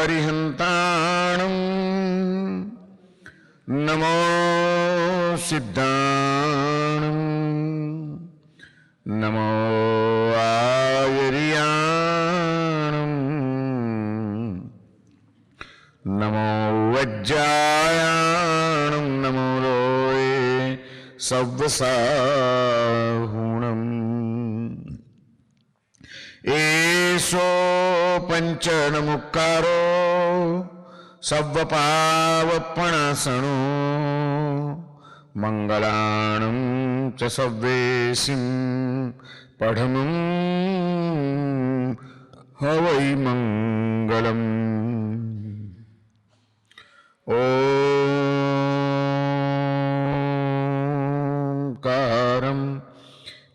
અરિહંતાણં નમો સિદ્ધાણં નમો આયર્યાણં નમો વજ્જાયાણં નમો લોય સવ્વસાહુણં એસો પંચનમુક્કારો સવ્વપાવપણાસણો મંગલાણં ચ સવ્વેસિં પઢમં હવૈ મંગલમ. ઓંકારં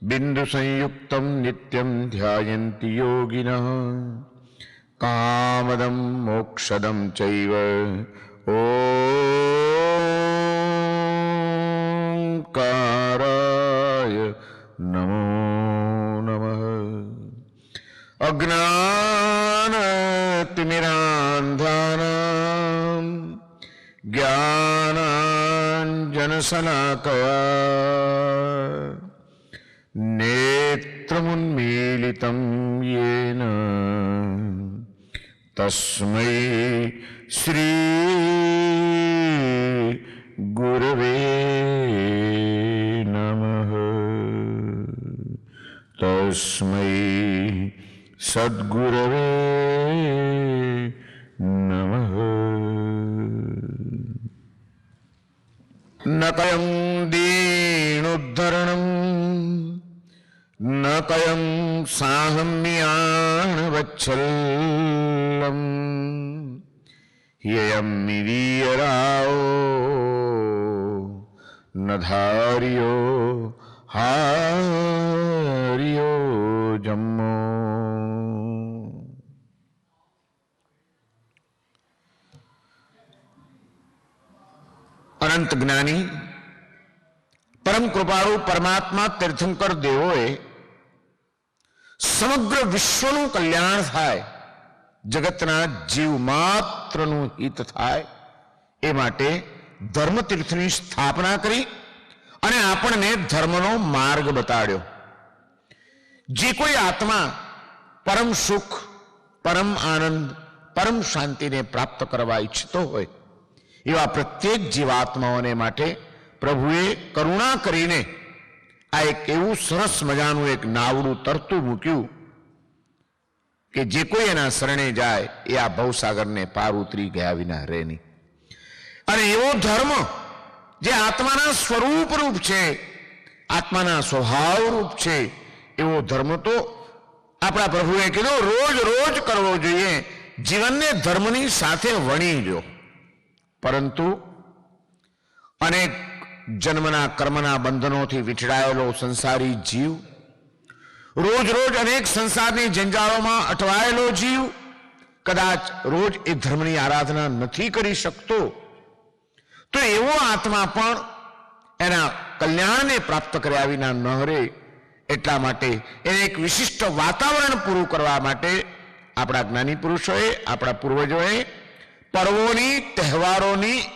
બિંદુ સંયુક્તં નિત્યં ધ્યાયન્તિ યોગિનઃ કામદં મોક્ષદં ચૈવ. ઓંકારાય નમો નમઃ. અજ્ઞાનતિમિરાંધાનાં જ્ઞાનાંજનશલાકયા નેત્રముન્મીલિतं येन તસ્મૈ શ્રી ગુરવે નમઃ. તસ્મૈ સદ્ગુરવે નમઃ. ન કયં દીનોદ્ધરણં ન કયં સાહમ્યાણવત્સલ્લં યયં વીરાઓ ન ધાર્યો હાર્યો જમ્મો. અનંત જ્ઞાની પરમ કૃપાળુ પરમાત્મા તીર્થંકર દેવોએ સમગ્ર વિશ્વનું કલ્યાણ થાય, જગતના જીવ માત્રનું હિત થાય એ માટે ધર્મતીર્થની સ્થાપના કરી અને આપણને ધર્મનો માર્ગ બતાડ્યો. જે કોઈ આત્મા પરમ સુખ, પરમ આનંદ, પરમ શાંતિને પ્રાપ્ત કરવા ઈચ્છતો હોય એવા પ્રત્યેક જીવાત્માઓને માટે પ્રભુએ કરુણા કરીને આ એક એવું સરસ મજાનું એક નાવડું તરતું મૂક્યું કે જે કોઈ એના શરણે જાય એ આ ભવસાગરને પાર ઉતરી ગયા વિના રહે નહીં. અને એવો ધર્મ જે આત્માના સ્વરૂપ રૂપ છે, આત્માના સ્વભાવ રૂપ છે, એવો ધર્મ તો આપણા પ્રભુએ કીધું રોજ રોજ કરવો જોઈએ. જીવનને ધર્મની સાથે વણી લો. પરંતુ અનેક જન્મના કર્મના બંધનોથી વિછડાયેલો સંસારી જીવ, રોજ રોજ અનેક સંસારની જંજાળોમાં અટવાયેલો જીવ કદાચ રોજ એ ધર્મની આરાધના નથી કરી શકતો, તો એવો આત્મા પણ એના કલ્યાણને પ્રાપ્ત કર્યા વિના ન રહે. એટલા માટે એને એક વિશિષ્ટ વાતાવરણ પૂરું કરવા માટે આપણા જ્ઞાની પુરુષોએ, આપણા પૂર્વજોએ પર્વોની, તહેવારોની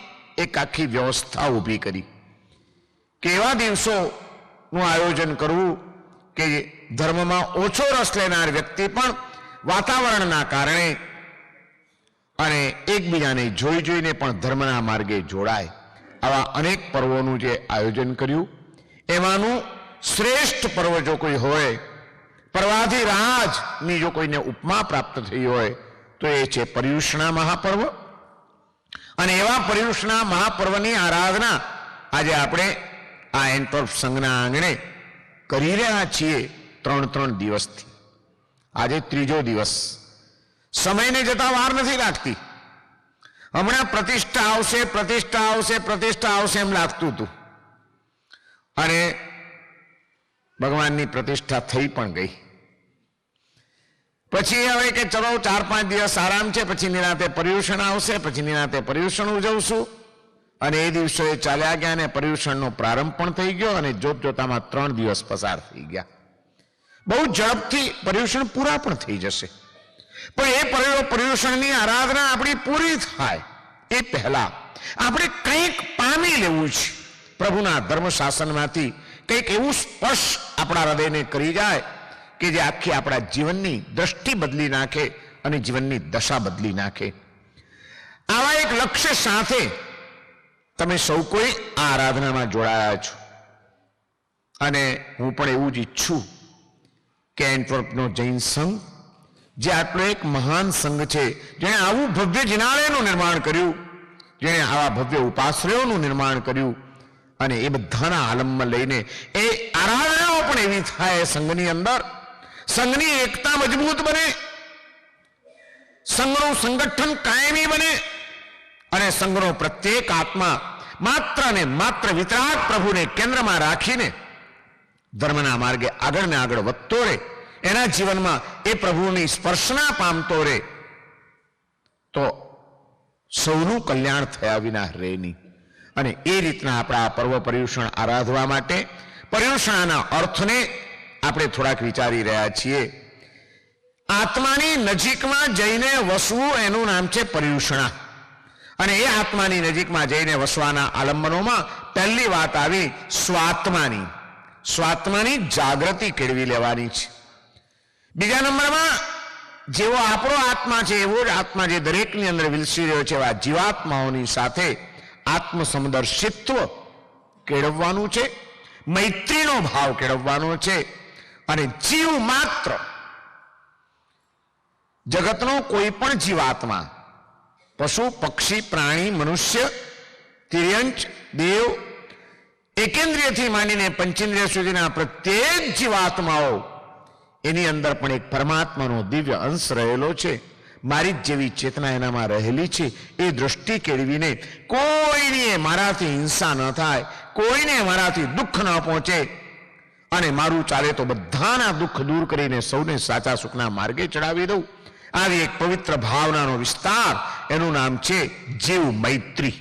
એક આખી વ્યવસ્થા ઊભી કરી. કેવા દિવસોનું આયોજન કરવું કે ધર્મમાં ઓછો રસ લેનાર વ્યક્તિ પણ વાતાવરણના કારણે અને એકબીજાને જોઈ જોઈને પણ ધર્મના માર્ગે જોડાય. આવા અનેક પર્વોનું જે આયોજન કર્યું, એમાંનું શ્રેષ્ઠ પર્વ જો કોઈ હોય, પર્વાધિરાજની જો કોઈને ઉપમા પ્રાપ્ત થઈ હોય તો એ છે પર્યુષણા મહાપર્વ. અને એવા પર્યુષણા મહાપર્વની આરાધના આજે આપણે આ એન્ટોર્પ સંઘના આંગણે કરી રહ્યા છીએ 3 દિવસથી. આજે 3જો દિવસ. સમયને જતા વાર નથી લાગતી. હમણાં પ્રતિષ્ઠા આવશે, પ્રતિષ્ઠા આવશે, પ્રતિષ્ઠા આવશે એમ લાગતું હતું, અને ભગવાનની પ્રતિષ્ઠા થઈ પણ ગઈ. પછી હવે કે ચલો 4-5 દિવસ આરામ છે, પછી નિરાતે પર્યુષણ આવશે, પછી નિરાતે પર્યુષણ ઉજવશું. અને એ દિવસો એ ચાલ્યા ગયા અને પર્યુષણનો પ્રારંભ પણ થઈ ગયો અને જોત જોતામાં 3 દિવસ પસાર થઈ ગયા. બહુ ઝડપથી પર્યુષણ પૂરા પણ થઈ જશે. પણ એ પર્યુષણની આરાધના આપણી પૂરી થાય એ પહેલા આપણે કંઈક પામી લેવું છે. પ્રભુના ધર્મ શાસનમાંથી કંઈક એવું સ્પર્શ આપણા હૃદયને કરી જાય કે જે આખી આપણા જીવનની દ્રષ્ટિ બદલી નાખે અને જીવનની દશા બદલી નાખે. આવા એક લક્ષ્ય સાથે તમે સૌ કોઈ આ આરાધનામાં જોડાયા છો અને હું પણ એવું જ ઈચ્છું કે એન્ટવર્પનો જૈન સંઘ જે આટલો એક મહાન સંઘ છે, જેણે આવું ભવ્ય જિનાલયનું નિર્માણ કર્યું, જેણે આવા ભવ્ય ઉપાશ્રયોનું નિર્માણ કર્યું અને એ બધાના આલમમાં લઈને એ આરાધનાઓ પણ એવી થાય સંઘની અંદર, સંઘની એકતા મજબૂત બને, સંઘનું સંગઠન કાયમી બને અને સંઘનો પ્રત્યેક આત્મા માત્ર ને માત્ર વિતરાગ પ્રભુને કેન્દ્રમાં રાખીને ધર્મના માર્ગે આગળ ને આગળ વધતો રહે, એના જીવનમાં એ પ્રભુની સ્પર્શના પામતો રહે, તો સૌનું કલ્યાણ થયા વિના રહે નહીં. અને એ રીતના આપણા આ પર્વ પર્યુષણ આરાધવા માટે પર્યુષણાના અર્થને આપણે થોડાક વિચારી રહ્યા છીએ. આત્માની નજીકમાં જઈને વસવું એનું નામ છે પર્યુષણા. અને એ આત્માની નજીકમાં જઈને વસવાના આલંબનોમાં પહેલી વાત આવી સ્વાત્માની. સ્વાત્માની જાગૃતિ કેળવી લેવાની છે. બીજા નંબરમાં જેવો આપણો આત્મા છે એવો જ આત્મા જે દરેકની અંદર વિલસી રહ્યો છે એવા જીવાત્માઓની સાથે આત્મસમદર્શિત્વ કેળવવાનું છે, મૈત્રીનો ભાવ કેળવવાનો છે. અને જીવ માત્ર જગતનો કોઈ પણ જીવાત્મા, પશુ પક્ષી પ્રાણી મનુષ્ય તિર્યંચ દેવ એકેન્દ્રિયથી માંડીને પંચેન્દ્રિય સુધીના પ્રત્યેક જીવાત્માઓ એની અંદર પણ એક પરમાત્માનો દિવ્ય અંશ રહેલો છે. મારી જ જેવી ચેતના એનામાં રહેલી છે. એ દૃષ્ટિ કેળવીને કોઈની મારાથી હિંસા ન થાય, કોઈને મારાથી દુઃખ ન પહોંચે અને મારું ચાલે તો બધાના દુઃખ દૂર કરીને સૌને સાચા સુખના માર્ગે ચડાવી દઉં, આવી એક પવિત્ર ભાવનાનો વિસ્તાર, એનું નામ છે જીવ મૈત્રી.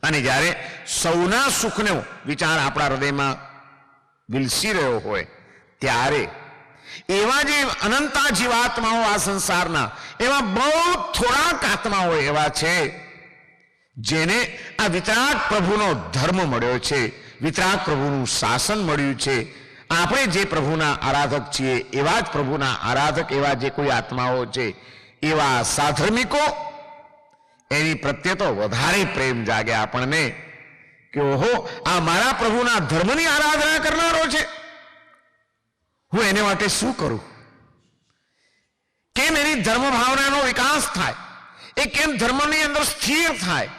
અને જ્યારે સૌના સુખનો વિચાર આપણા હૃદયમાં વિલસી રહ્યો હોય ત્યારે એવા જે અનંતા જીવાત્માઓ આ સંસારના, એવા બહુ થોડાક આત્માઓ એવા છે જેને આ વિતરાગ પ્રભુનો ધર્મ મળ્યો છે, વિતરાગ પ્રભુનું શાસન મળ્યું છે. આપણે જે પ્રભુના આરાધક છીએ એવા જ પ્રભુના આરાધક એવા જે કોઈ આત્માઓ છે, એવા સાધર્મિકો, એની પ્રત્યે તો વધારે પ્રેમ જાગે આપણને કે ઓહો, આ મારા પ્રભુના ધર્મની આરાધના કરનારો છે, હું એને માટે શું કરું? કેમ એની ધર્મ ભાવનાનો વિકાસ થાય, એ કેમ ધર્મની અંદર સ્થિર થાય?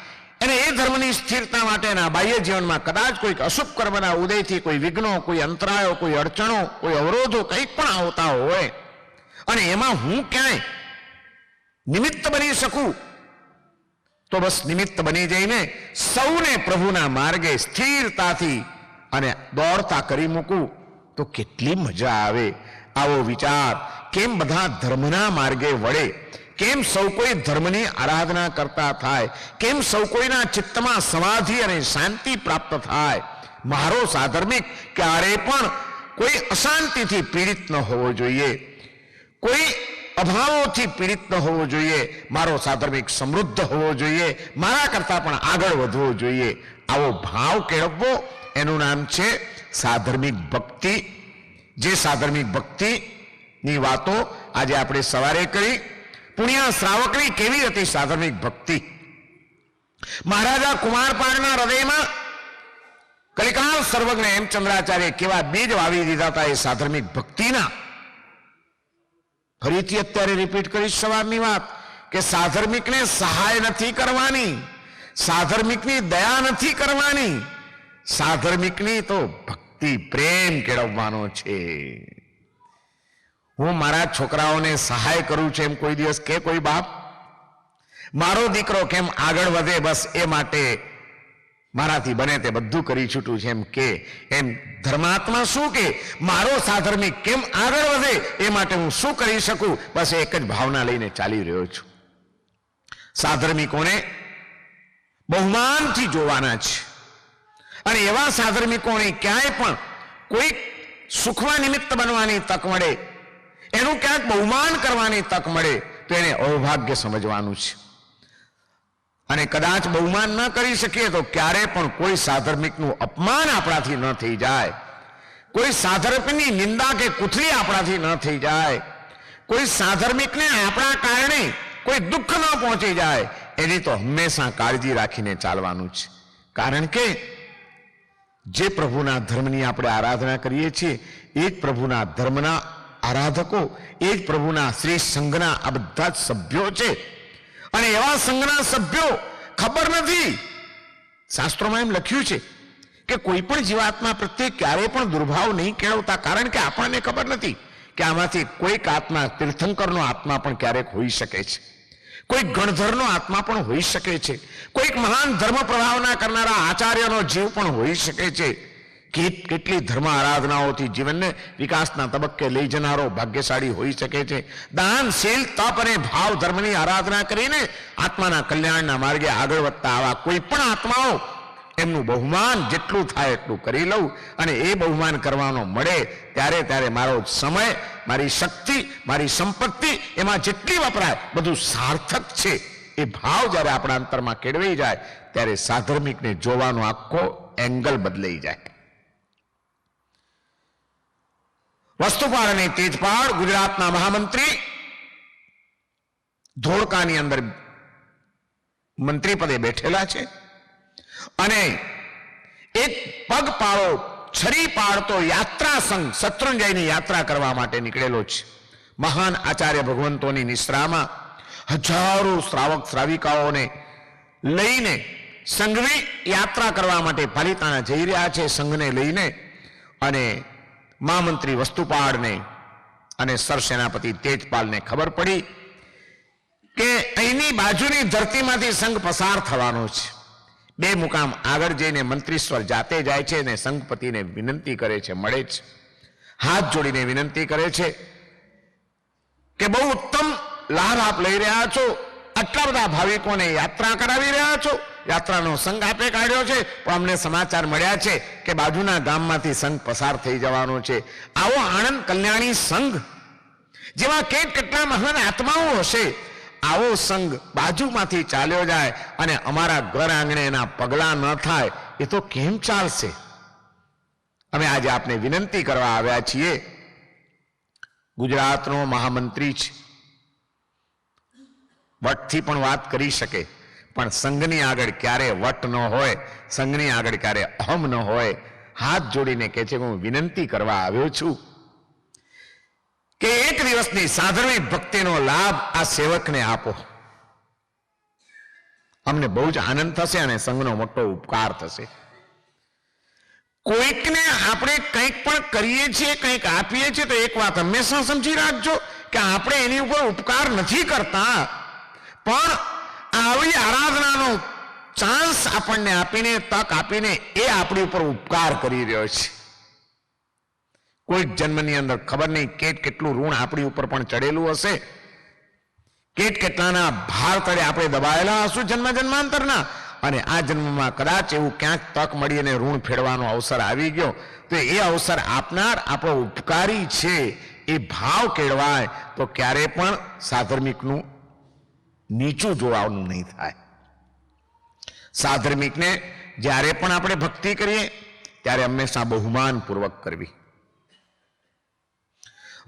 અને એ ધર્મની સ્થિરતા માટેના બાહ્ય જીવનમાં કદાચ કોઈક અશુભ કર્મના ઉદયથી કોઈ વિઘ્નો, કોઈ અંતરાયો, કોઈ અડચણો, કોઈ અવરોધો કંઈક પણ આવતા હોય અને એમાં હું ક્યાંય નિમિત્ત બની શકું, તો બસ નિમિત્ત બની જઈને સૌને પ્રભુના માર્ગે સ્થિરતાથી અને દોડતા કરી મૂકું તો કેટલી મજા આવે. આવો વિચાર કેમ બધા ધર્મના માર્ગે વળે, કેમ સૌ કોઈ ધર્મની આરાધના કરતા થાય, કેમ સૌ કોઈના ચિત્તમાં સમાધિ અને શાંતિ પ્રાપ્ત થાય. મારો સાધર્મિક ક્યારે પણ કોઈ અશાંતિથી પીડિત ન હોવો જોઈએ, કોઈ અભાવોથી પીડિત ન હોવો જોઈએ. મારો સાધર્મિક સમૃદ્ધ હોવો જોઈએ, મારા કરતા પણ આગળ વધવો જોઈએ. આવો ભાવ કેળવવો એનું નામ છે સાધર્મિક ભક્તિ. જે સાધર્મિક ભક્તિની વાતો આજે આપણે સવારે કરી. પુણ્ય શ્રાવકની કેવી હતી સાધર્મિક ભક્તિ? મહારાજા કુમારપાળના હૃદયમાં કલિકાલ સર્વજ્ઞ હેમચંદ્રાચાર્ય કેવા બીજ વાવી દીધા હતા એ સાધર્મિક ભક્તિના. ફરીથી અત્યારે રિપીટ કરીશ સવારની વાત કે સાધર્મિકને સહાય નથી કરવાની, સાધર્મિકની દયા નથી કરવાની, સાધર્મિકની તો ભક્તિ પ્રેમ કેળવવાનો છે. હું મારા છોકરાઓને સહાય કરું છું એમ કોઈ દિવસ કે કોઈ બાપ? મારો દીકરો કેમ આગળ વધે બસ એ માટે મારાથી બને તે બધું કરી છૂટું છે એમ કે, એમ ધર્માત્મા શું કે મારો સાધર્મિક કેમ આગળ વધે એ માટે હું શું કરી શકું, બસ એક જ ભાવના લઈને ચાલી રહ્યો છું. સાધર્મિકોને બહુમાનથી જોવાના છે અને એવા સાધર્મિકોને ક્યાંય પણ કોઈ સુખમાં નિમિત્ત બનવાની તક મળે, એનું ક્યાંક બહુમાન કરવાની તક મળે તો એને અવભાગ્ય સમજવાનું છે. અને કદાચ બહુમાન ન કરી શકીએ તો ક્યારે પણ કોઈ સાધર્મિકનું અપમાન આપણાથી ન થઈ જાય, કોઈ સાધર્મિકની નિંદા કે કુથલી આપણાથી ન થઈ જાય, કોઈ સાધર્મિકને આપણા કારણે કોઈ દુઃખ ન પહોંચી જાય, એની તો હંમેશા કાળજી રાખીને ચાલવાનું છે. કારણ કે જે પ્રભુના ધર્મની આપણે આરાધના કરીએ છીએ એ જ પ્રભુના ધર્મના આરાધકો, એ જ પ્રભુના શ્રી સંઘના આ બધા જ સભ્યો છે. અને એવા સંઘના સભ્યો ખબર નથી, શાસ્ત્રોમાં એમ લખ્યું છે કે કોઈ પણ જીવાત્મા પ્રત્યે ક્યારેય પણ દુર્ભાવ નહીં કેળવતા. કારણ કે આપણને ખબર નથી કે આમાંથી કોઈક આત્મા તીર્થંકરનો આત્મા પણ ક્યારેક હોઈ શકે છે, કોઈ ગણધરનો આત્મા પણ હોઈ શકે છે, કોઈક મહાન ધર્મ પ્રભાવના કરનારા આચાર્યનો જીવ પણ હોઈ શકે છે. કેટલી ધર્મ આરાધનાઓથી જીવનને વિકાસના તબક્કે લઈ જનારો ભાગ્યશાળી હોઈ શકે છે. દાન, શીલ, તપ અને ભાવ ધર્મની આરાધના કરીને આત્માના કલ્યાણના માર્ગે આગળ વધતા આવા કોઈ પણ આત્માઓ એમનું બહુમાન જેટલું થાય એટલું કરી લઉં. અને એ બહુમાન કરવાનો મળે ત્યારે મારો સમય, મારી શક્તિ, મારી સંપત્તિ એમાં જેટલી વપરાય બધું સાર્થક છે એ ભાવ જ્યારે આપણા અંતરમાં કેળવાઈ જાય ત્યારે સાધર્મિકને જોવાનો આખો એંગલ બદલાઈ જાય. વસ્તુપાળ અને તેજપાળ ગુજરાતના મહામંત્રી ધોળકાની અંદર મંત્રી પદે બેઠેલા છે અને એક પગપાળો છરી પાળતો યાત્રા સંઘ શત્રુંજયની યાત્રા કરવા માટે નીકળેલો છે. મહાન આચાર્ય ભગવંતોની નિશ્રામાં હજારો શ્રાવક શ્રાવિકાઓને લઈને સંઘની યાત્રા કરવા માટે પાલિતાણા જઈ રહ્યા છે. સંઘને લઈને અને મહામંત્રી વસ્તુપાળને અને સરસેનાપતિ તેજપાલને ખબર પડી કે અહીંની બાજુની ધરતીમાંથી સંઘ પસાર થવાનો છે. બે મુકામ આગળ જઈને મંત્રીશ્વર જાતે જાય છે અને સંઘપતિને વિનંતી કરે છે, મળે છે, હાથ જોડીને વિનંતી કરે છે કે બહુ ઉત્તમ લાભ આપ લઈ રહ્યા છો, આટલા બધા ભાવિકોને યાત્રા કરાવી રહ્યા છો, યાત્રાનો સંઘ આપે કાઢ્યો છે, પણ અમને સમાચાર મળ્યા છે કે બાજુના ગામમાંથી સંઘ પસાર થઈ જવાનો છે. આવો આણંદ કલ્યાણી સંઘ જેવા કેટલા મહાન આત્માઓ હશે, આવો સંઘ બાજુમાંથી ચાલ્યો જાય અને અમારા ઘર આંગણે એના પગલા ન થાય એ તો કેમ ચાલશે? અમે આજે આપને વિનંતી કરવા આવ્યા છીએ. ગુજરાતનો મહામંત્રી છે, વટથી પણ વાત કરી શકે, પણ સંઘની આગળ ક્યારે વટ ન હોય, સંઘની આગળ ક્યારે અહમ ન હોય. હાથ જોડીને કહે છે કે હું વિનંતી કરવા આવ્યો છું કે એક દિવસની સાધર્મિક ભક્તિનો લાભ આ સેવકને આપો. અમને બહુ જ આનંદ થશે અને સંઘનો મોટો ઉપકાર થશે. કોઈકને આપણે કંઈક પણ કરીએ છીએ, કંઈક આપીએ છીએ તો એક વાત હંમેશા સમજી રાખજો કે આપણે એની ઉપર ઉપકાર નથી કરતા, પણ આવી આરાધનાનો ચાન્સ આપણને આપીને, તક આપીને એ આપણી ઉપર ઉપકાર કરી રહ્યો છે. કોઈક જન્મની અંદર ખબર નહીં કેટલું ઋણ આપણી ઉપર પણ ચડેલું હશે, કેટલાના ભાર તળે આપણે દબાયેલા હશું જન્મ જન્માંતરના, અને આ જન્મમાં કદાચ એવું ક્યાંક તક મળી અને ઋણ ફેરવાનો અવસર આવી ગયો તો એ અવસર આપનાર આપણો ઉપકારી છે એ ભાવ કેળવાય તો ક્યારે પણ સાધર્મિકનું નીચું જોવાનું નહીં થાય. સાધર્મિકને જ્યારે પણ આપણે ભક્તિ કરીએ ત્યારે હંમેશા બહુમાન પૂર્વક કરવી.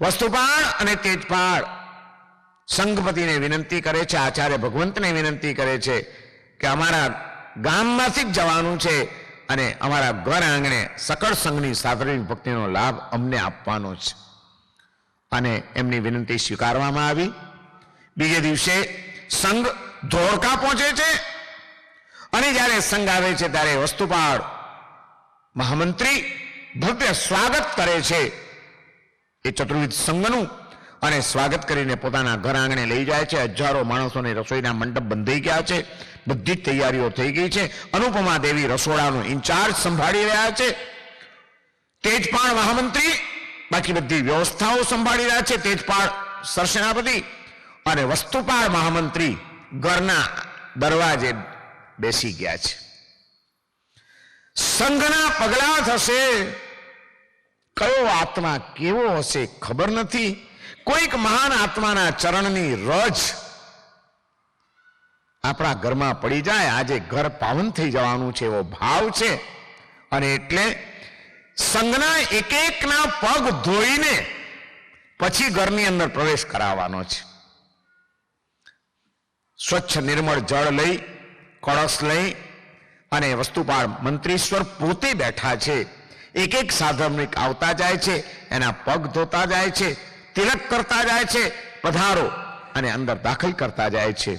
વસ્તુપાળ અને તેજપાળ સંઘપતિને વિનંતી કરે છે, આચાર્ય ભગવંતને વિનંતી કરે છે કે અમારા ગામમાંથી જ જવાનું છે અને અમારા ઘર આંગણે સકળ સંઘની સાધર્મિક ભક્તિનો લાભ અમને આપવાનો છે. અને એમની વિનંતી સ્વીકારવામાં આવી. બીજે દિવસે સંઘ ધોળકા પહોંચે છે અને જ્યારે સંઘ આવે છે ત્યારે વસ્તુપાળ મહામંત્રી ભવ્ય સ્વાગત કરે છે એ ચતુર્વિધ સંઘનું, અને સ્વાગત કરીને પોતાના ઘર આંગણે લઈ જાય છે. હજારો માણસોને રસોઈના મંડપ બંધાઈ ગયા છે, બધી જ તૈયારીઓ થઈ ગઈ છે. અનુપમા દેવી રસોડાનું ઇન્ચાર્જ સંભાળી રહ્યા છે. તેજપાળ મહામંત્રી બાકી બધી વ્યવસ્થાઓ સંભાળી રહ્યા છે, તેજપાળ સરસેનાપતિ, અને વસ્તુપાળ મહામંત્રી ઘરના દરવાજે બેસી ગયા છે. સંઘના પગલા થશે, કયો આત્મા કેવો હશે ખબર નથી, કોઈક મહાન આત્માના ચરણની રજ આપણા ઘરમાં પડી જાય, આજે ઘર પાવન થઈ જવાનું છે એવો ભાવ છે. અને એટલે સંઘના એક એકના પગ ધોઈને પછી ઘરની અંદર પ્રવેશ કરાવવાનો છે. સ્વચ્છ નિર્મળ જળ લઈ, કળશ લઈ અને વસ્તુપાળ મંત્રીશ્વર પોતે બેઠા છે. એક એક સાધર્મિક આવતા જાય છે, એના પગ ધોતા જાય છે, તિલક કરતા જાય છે, પધારો અને અંદર દાખલ કરતા જાય છે.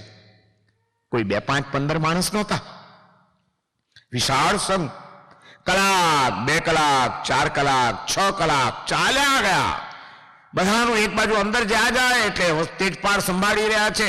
કોઈ 2, 5, 15 માણસ નહોતા. વિશાળ સંઘ કલાક, 2 કલાક, 4 કલાક, 6 કલાક ચાલ્યા ગયા. બધાનું એક બાજુ અંદર જ્યાં જાય એટલે તેજપાળ સંભાળી રહ્યા છે.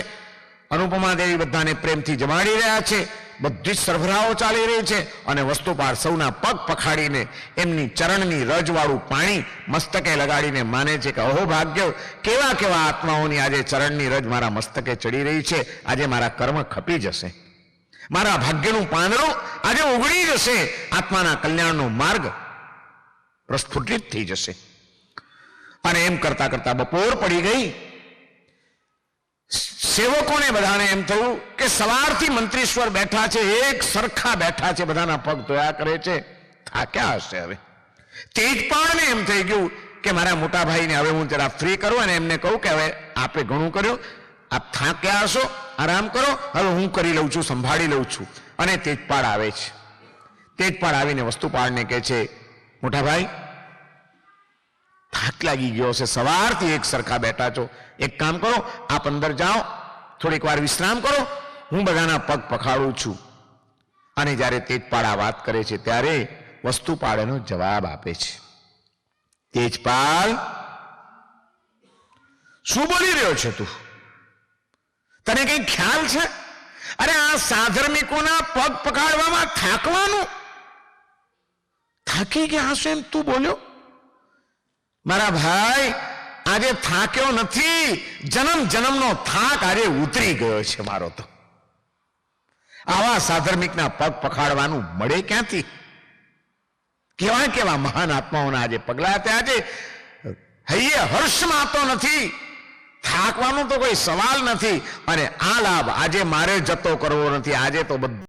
અનુપમા દેવી બધાને પ્રેમથી જમાડી રહ્યા છે. બધી જ સરભરાઓ ચાલી રહી છે અને વસ્તુપાળ સૌના પગ પખાડીને એમની ચરણની રજવાળું પાણી મસ્તકે લગાડીને માને છે કે અહો ભાગ્ય, કેવા કેવા આત્માઓની આજે ચરણની રજ મારા મસ્તકે ચડી રહી છે. આજે મારા કર્મ ખપી જશે, મારા ભાગ્યનું પાંદડું આજે ઉગડી જશે, આત્માના કલ્યાણનો માર્ગ પ્રસ્ફુટિત થઈ જશે. અને એમ કરતા કરતા બપોર પડી ગઈ. સેવકોને બધાને એમ થયું કે સવારથી મંત્રીશ્વર બેઠા છે, એક સરખા બેઠા છે, બધાના પગ ધોયા કરે છે, થાક્યા હશે. હવે તેજપાળને એમ થઈ ગયું કે મારા મોટા ભાઈને હવે હું જરા ફ્રી કરું અને એમને કહું કે હવે આપે ઘણું કર્યું, આપ થાક્યા હશો, આરામ કરો, હવે હું કરી લઉં છું, સંભાળી લઉં છું. અને તેજપાળ આવે છે. તેજપાળ આવીને વસ્તુપાળને કહે છે, મોટા ભાઈ થાક લાગી ગયો છે, સવારથી એક સરખા બેઠા છો, એક કામ કરો, આપ અંદર જાઓ, થોડીક વાર વિશ્રામ કરો, હું બધાના પગ પખાડું છું. અને જ્યારે તેજપાળ આ વાત કરે છે ત્યારે વસ્તુપાળ એનો જવાબ આપે છે. તેજપાળ, શું બોલી રહ્યો છે તું? તને કઈ ખ્યાલ છે? અરે આ સાધર્મિકોના પગ પખાડવામાં થાકવાનું, થાકી ગયા હશે એમ તું બોલ્યો? મારા ભાઈ, આજે થાક્યો નથી, જન્મ જન્મનો થાક આજે ઉતરી ગયો છે મારો. તો આવા સાધર્મિકના પગ પખાડવાનું મળે ક્યાંથી? કેવા કેવા મહાન આત્માઓના આજે પગલા ત્યાં છે. હૈયે હર્ષમાં તો નથી, થાકવાનો તો કોઈ સવાલ નથી. અને આ લાભ આજે મારે જતો કરવો નથી. આજે તો બધું